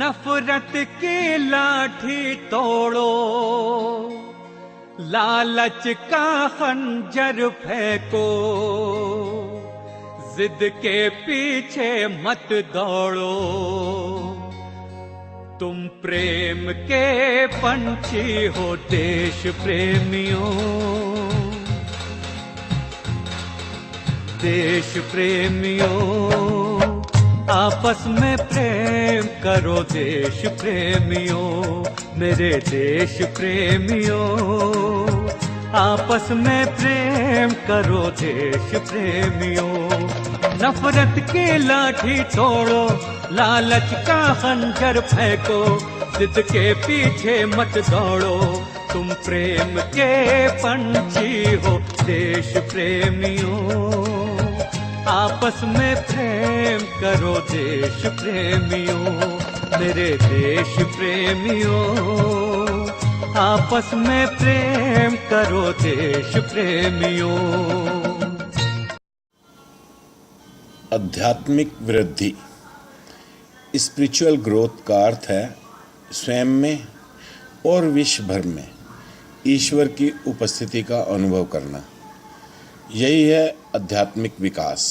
नफरत की लाठी तोड़ो, लालच का खंजर फेंको, जिद के पीछे मत दौड़ो। तुम प्रेम के पंछी हो देश प्रेमियों, देश प्रेमियों। आपस में प्रेम करो देश प्रेमियों, मेरे देश प्रेमियों। आपस में प्रेम करो देश प्रेमियों। नफरत की लाठी तोड़ो, लालच का खंजर फेंको, जिद के पीछे मत दौड़ो। तुम प्रेम के पंछी हो देश प्रेमियों, आपस में प्रेम करो देश प्रेमियों, मेरे देश प्रेमियों। आपस में प्रेम करो देश प्रेमियों। आध्यात्मिक वृद्धि, स्पिरिचुअल ग्रोथ का अर्थ है स्वयं में और विश्व भर में ईश्वर की उपस्थिति का अनुभव करना। यही है आध्यात्मिक विकास,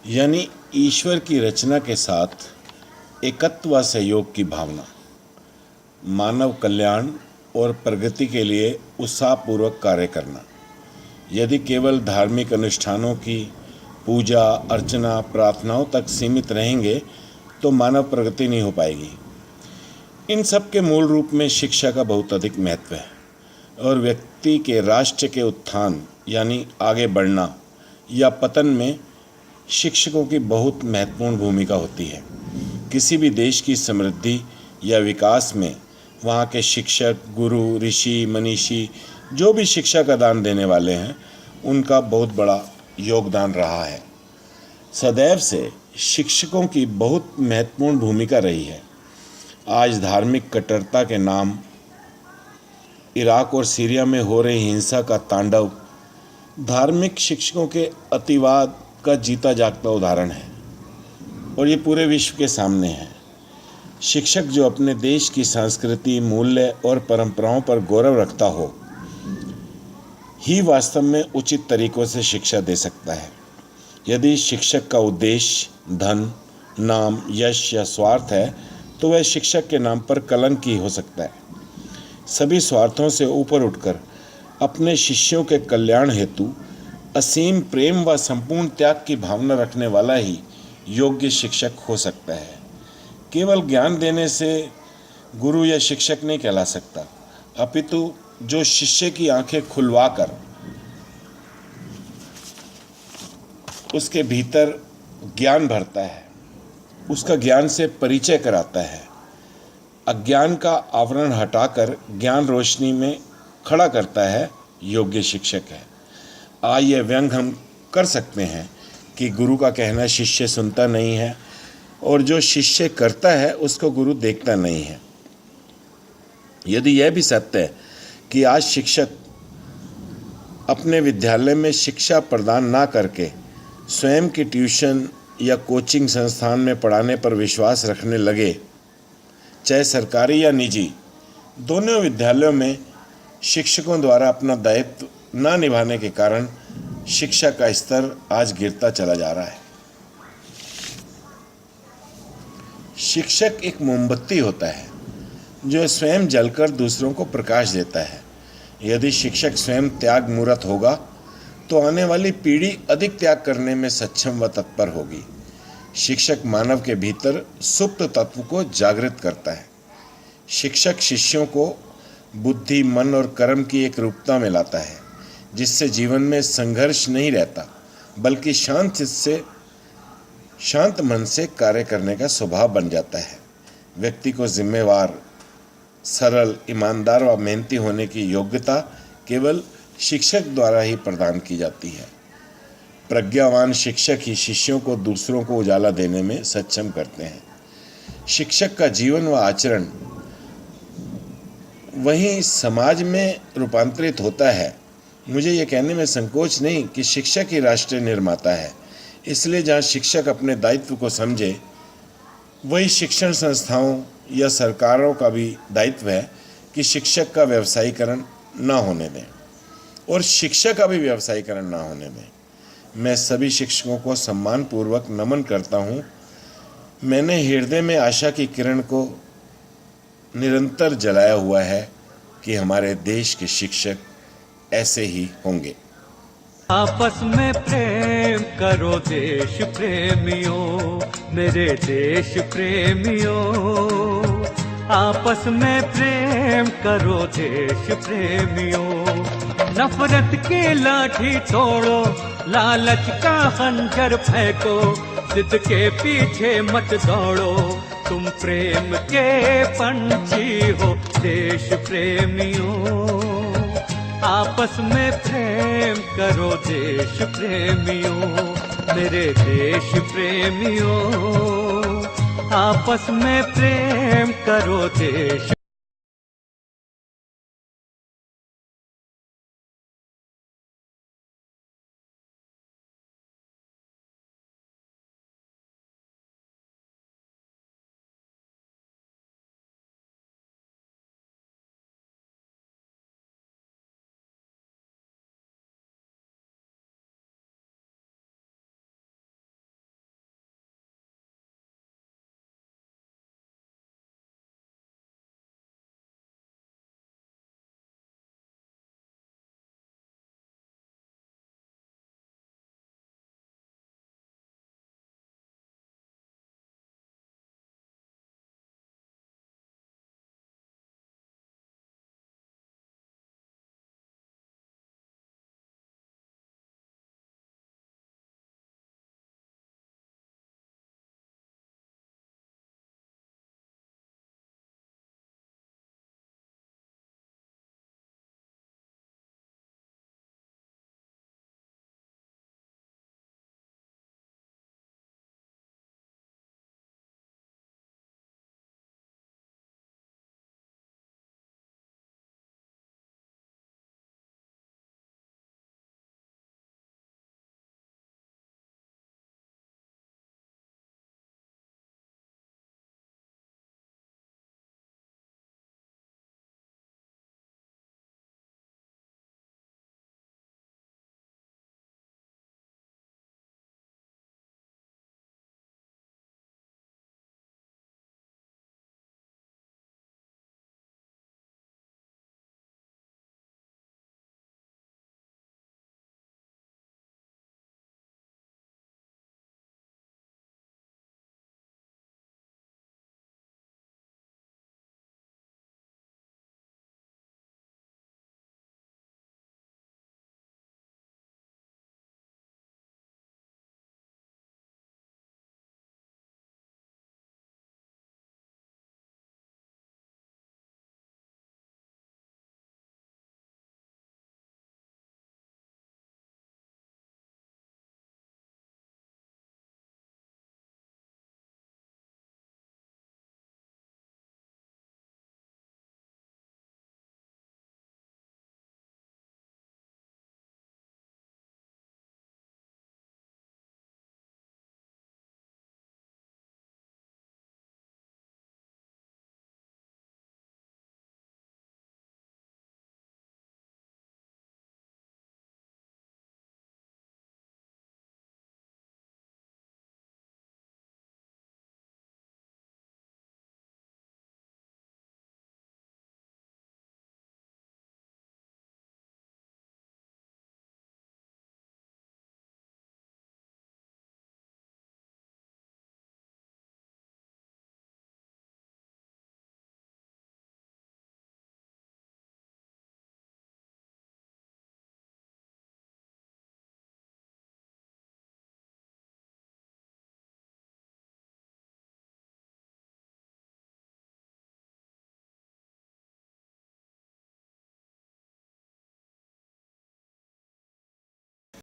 यानी ईश्वर की रचना के साथ एकत्व व सहयोग की भावना। मानव कल्याण और प्रगति के लिए उत्साहपूर्वक कार्य करना। यदि केवल धार्मिक अनुष्ठानों की पूजा अर्चना प्रार्थनाओं तक सीमित रहेंगे तो मानव प्रगति नहीं हो पाएगी। इन सब के मूल रूप में शिक्षा का बहुत अधिक महत्व है और व्यक्ति के राष्ट्र के उत्थान यानी आगे बढ़ना या पतन में शिक्षकों की बहुत महत्वपूर्ण भूमिका होती है। किसी भी देश की समृद्धि या विकास में वहाँ के शिक्षक, गुरु, ऋषि, मनीषी जो भी शिक्षा का दान देने वाले हैं उनका बहुत बड़ा योगदान रहा है। सदैव से शिक्षकों की बहुत महत्वपूर्ण भूमिका रही है। आज धार्मिक कट्टरता के नाम इराक और सीरिया में हो रही हिंसा का तांडव धार्मिक शिक्षकों के अतिवाद का जीता जागता उदाहरण है और ये पूरे विश्व के सामने है। शिक्षक जो अपने देश की संस्कृति, मूल्य और परंपराओं पर गौरव रखता हो ही वास्तव में उचित तरीकों से शिक्षा दे सकता है। यदि शिक्षक का उद्देश्य धन, नाम, यश या स्वार्थ है तो वह शिक्षक के नाम पर कलंकी हो सकता है। सभी स्वार्थों से ऊपर उठकर अपने शिष्यों के कल्याण हेतु असीम प्रेम व संपूर्ण त्याग की भावना रखने वाला ही योग्य शिक्षक हो सकता है। केवल ज्ञान देने से गुरु या शिक्षक नहीं कहला सकता, अपितु जो शिष्य की आंखें खुलवाकर उसके भीतर ज्ञान भरता है, उसका ज्ञान से परिचय कराता है, अज्ञान का आवरण हटाकर ज्ञान रोशनी में खड़ा करता है, योग्य शिक्षक है। यह व्यंग हम कर सकते हैं कि गुरु का कहना शिष्य सुनता नहीं है और जो शिष्य करता है उसको गुरु देखता नहीं है। यदि यह भी सत्य है कि आज शिक्षक अपने विद्यालय में शिक्षा प्रदान ना करके स्वयं की ट्यूशन या कोचिंग संस्थान में पढ़ाने पर विश्वास रखने लगे, चाहे सरकारी या निजी, दोनों विद्यालयों में शिक्षकों द्वारा अपना दायित्व न निभाने के कारण शिक्षा का स्तर आज गिरता चला जा रहा है। शिक्षक एक मोमबत्ती होता है जो स्वयं जलकर दूसरों को प्रकाश देता है। यदि शिक्षक स्वयं त्याग मूर्त होगा तो आने वाली पीढ़ी अधिक त्याग करने में सक्षम व तत्पर होगी। शिक्षक मानव के भीतर सुप्त तत्व को जागृत करता है। शिक्षक शिष्यों को बुद्धि, मन और कर्म की एक रूपता में लाता है जिससे जीवन में संघर्ष नहीं रहता बल्कि शांत मन से कार्य करने का स्वभाव बन जाता है। व्यक्ति को जिम्मेवार, सरल, ईमानदार व मेहनती होने की योग्यता केवल शिक्षक द्वारा ही प्रदान की जाती है। प्रज्ञावान शिक्षक ही शिष्यों को दूसरों को उजाला देने में सक्षम करते हैं। शिक्षक का जीवन व आचरण वही समाज में रूपांतरित होता है। मुझे ये कहने में संकोच नहीं कि शिक्षक ही राष्ट्र निर्माता है। इसलिए जहाँ शिक्षक अपने दायित्व को समझे वही शिक्षण संस्थाओं या सरकारों का भी दायित्व है कि शिक्षक का व्यवसायीकरण न होने दें और शिक्षा का भी व्यवसायीकरण न होने दें। मैं सभी शिक्षकों को सम्मानपूर्वक नमन करता हूँ। मैंने हृदय में आशा की किरण को निरंतर जलाया हुआ है कि हमारे देश के शिक्षक ऐसे ही होंगे। आपस में प्रेम करो देश प्रेमियों, मेरे देश प्रेमियों। आपस में प्रेम करो देश प्रेमियों। नफरत की लाठी तोड़ो, लालच का खंजर फेंको, जिद के पीछे मत दौड़ो, तुम प्रेम के पंछी हो देश प्रेमियों। आपस में प्रेम करो देश प्रेमियों, मेरे देश प्रेमियों। आपस में प्रेम करो देश